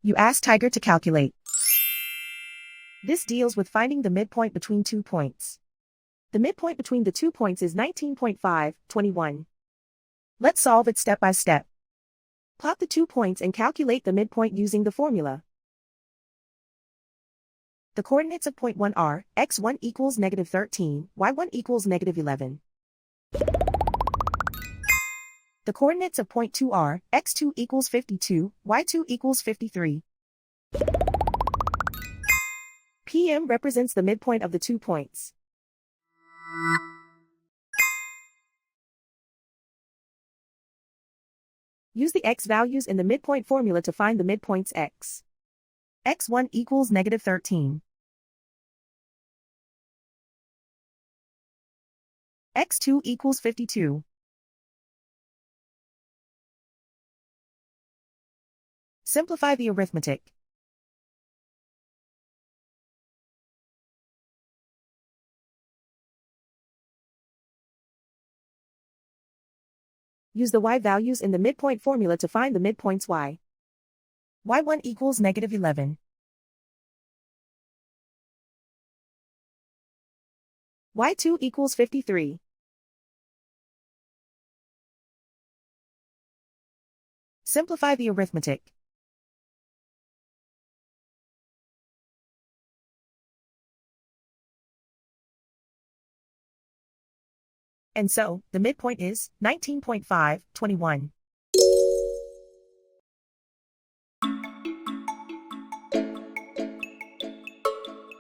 You ask Tiger to calculate. This deals with finding the midpoint between 2 points. The midpoint between the 2 points is 19.5, 21. Let's solve it step by step. Plot the 2 points and calculate the midpoint using the formula. The coordinates of point 1 are, x1 equals -13, y1 equals -11. The coordinates of point 2 are, x2 equals 52, y2 equals 53. PM represents the midpoint of the 2 points. Use the x values in the midpoint formula to find the midpoints x. x1 equals -13. x2 equals 52. Simplify the arithmetic. Use the y values in the midpoint formula to find the midpoints y. y1 equals -11. y2 equals 53. Simplify the arithmetic. And so, the midpoint is 19.5, 21.